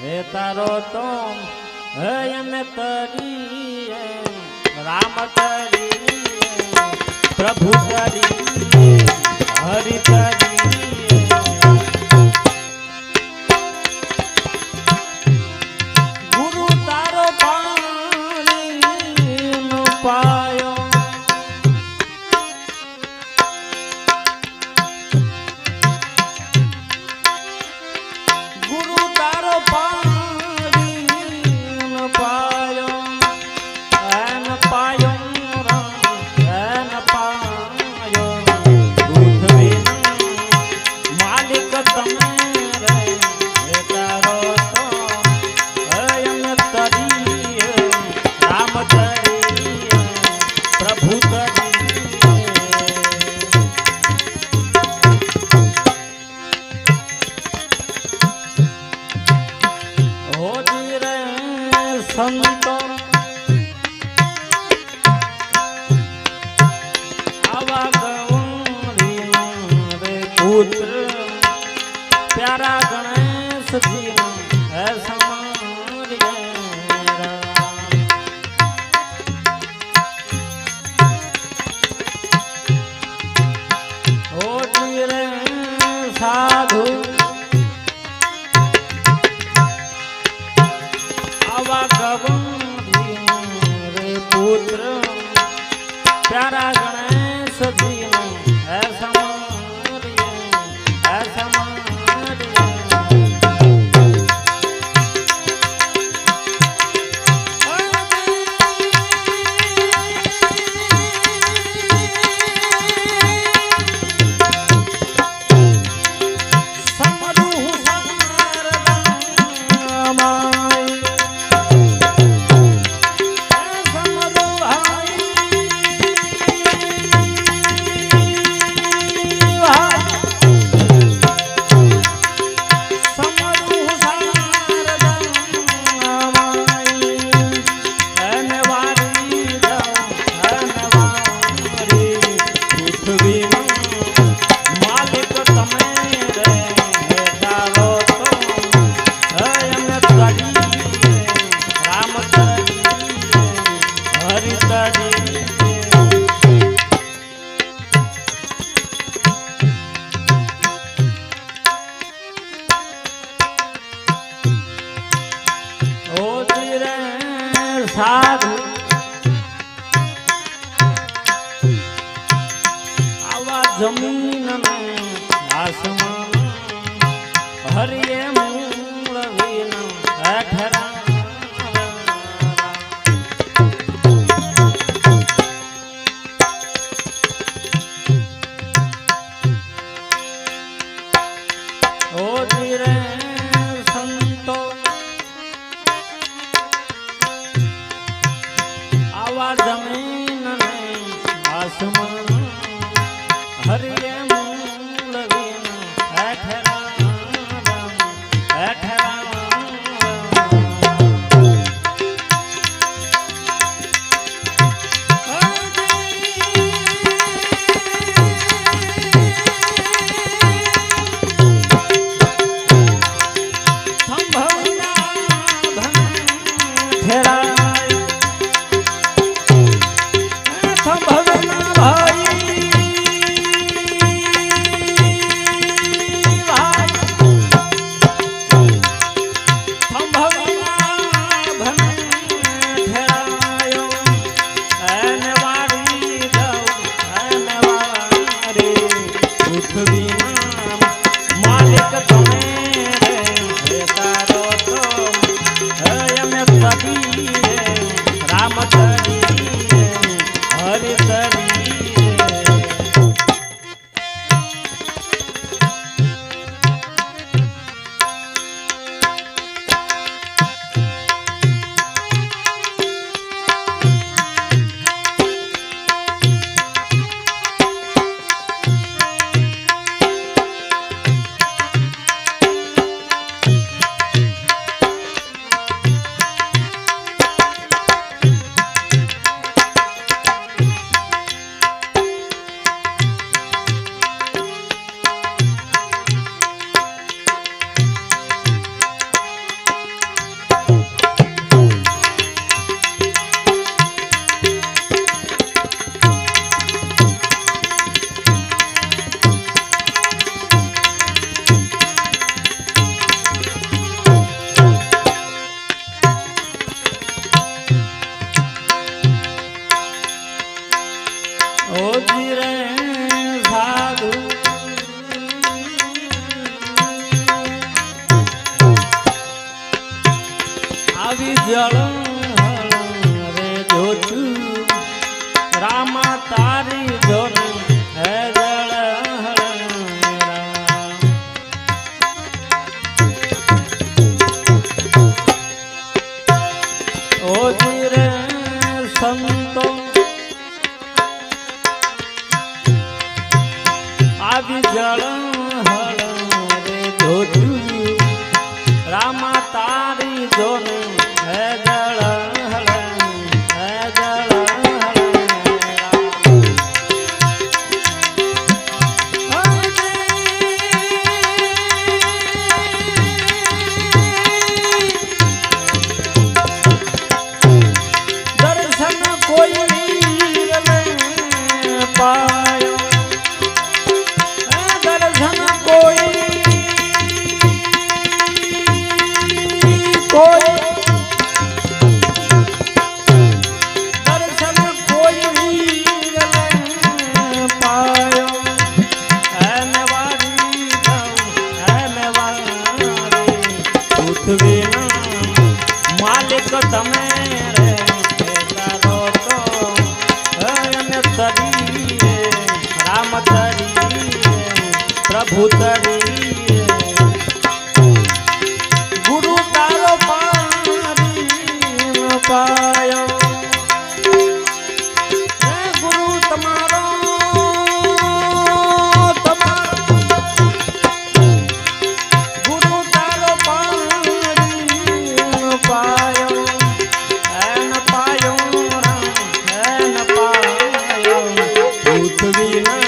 હે તારો તો હે એને કરીએ રામ કરીએ પ્રભુ કરીએ હરિ કરીએ ગુરુ તારો પાણીનો પાયો ગુરુ તારો પાણીનો પાયો એન પાયો એન પાયો પૃથ્વી માલિક તમે રે હે તારો તો એન તરીએ રામ તરીએ પ્રભુ તરીએ હોજી રે સંતો આવા ગૌરી રે પુત્ર પ્યારા ગણેશજી હે સમારિયે હોજી રે સાધુ આવા ગવંડી રે પુત્ર પ્યારા ગણેશજી હે સમારિયે હે સમારિયે સમરુ સમરદામાઈ સાધુ આવા જમીન આસમાન હરિએ મૂળ વિન અઠરા ઓ ધીરે સંતો આવા જમીન ને આસમાન હરિએ મૂળ વિન અઠરા આવી જળ રે જોતું રામા તારી જોન હે જળ ઓ ધીરે સંતો આવી જળ રે જોતું રામા તારી જોન હે જળ હે જળ દર્શન કોઈ પાયો દર્શન કોઈ દર્શન કોઈ પાયો એને વારી એને વારી પૃથ્વીના માલિક તમે રે તારો તો એને તરી રામ તરી પ્રભુ તરી ગુરુ તારો પાયો ગુરુ તમારો ગુરુ તારો પાયો એન પાયો એન પાયો પૃથ્વીના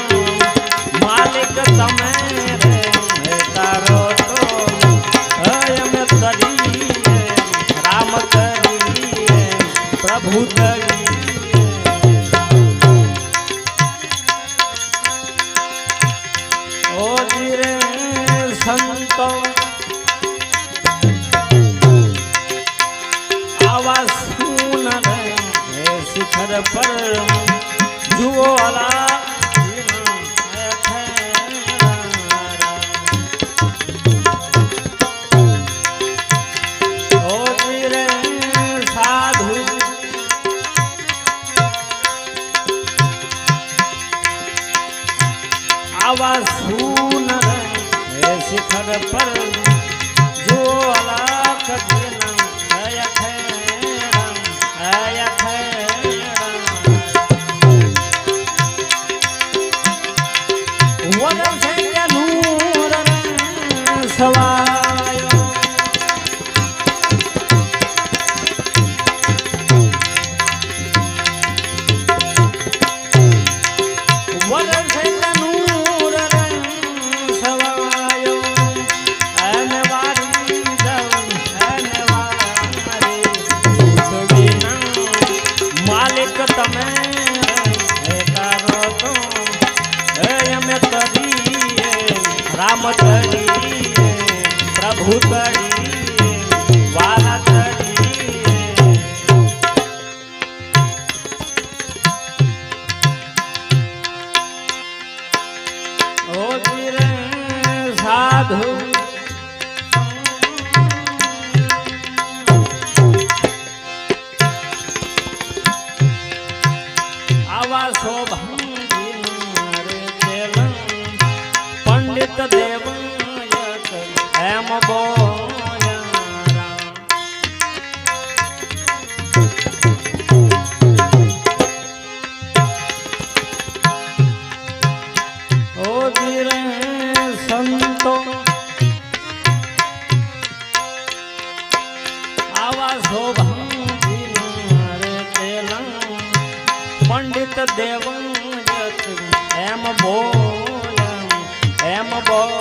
માલિક તમે રે તારો તો અમે તરી રામ તરી પ્રભુ તરી ઓ ધીરે સંતો આવા સુન રે શિખર પર જુઓ અલા આવા સૂન રે શિખર પર જો અલાક જીના હય ખેડા હય ખેડા વરસે કે નૂર રે સવાયો વરસે કે નૂર માલિક તમે તારો તો અમે તરી રામ તરી પ્રભુ તરી વાલા તરી ઓ ધીરે સાધુ આવા શોભા પંડિત દેવ એમ ઓ ધીરે સંતો આવા શોભા પંડિત દેવ એમ બોલ એમ બોલ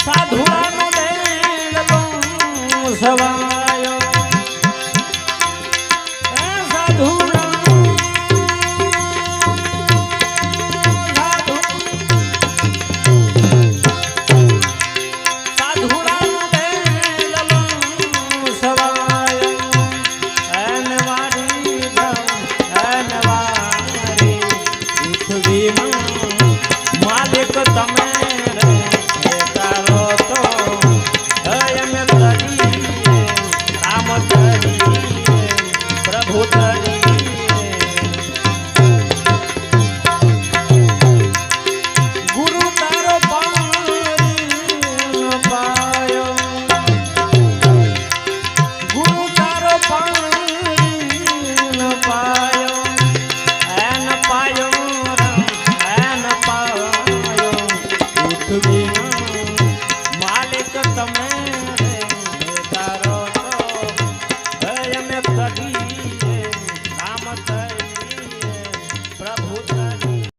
સાધુરાનો દેવ સવાયો સાધુરા સાધુ પ્રભુ તરી ગુરુ તારો પાણી પાયો ગુરુ તારો પાણી પાયો એન પાયો એન પાયો પૃથ્વીના માલિક તમે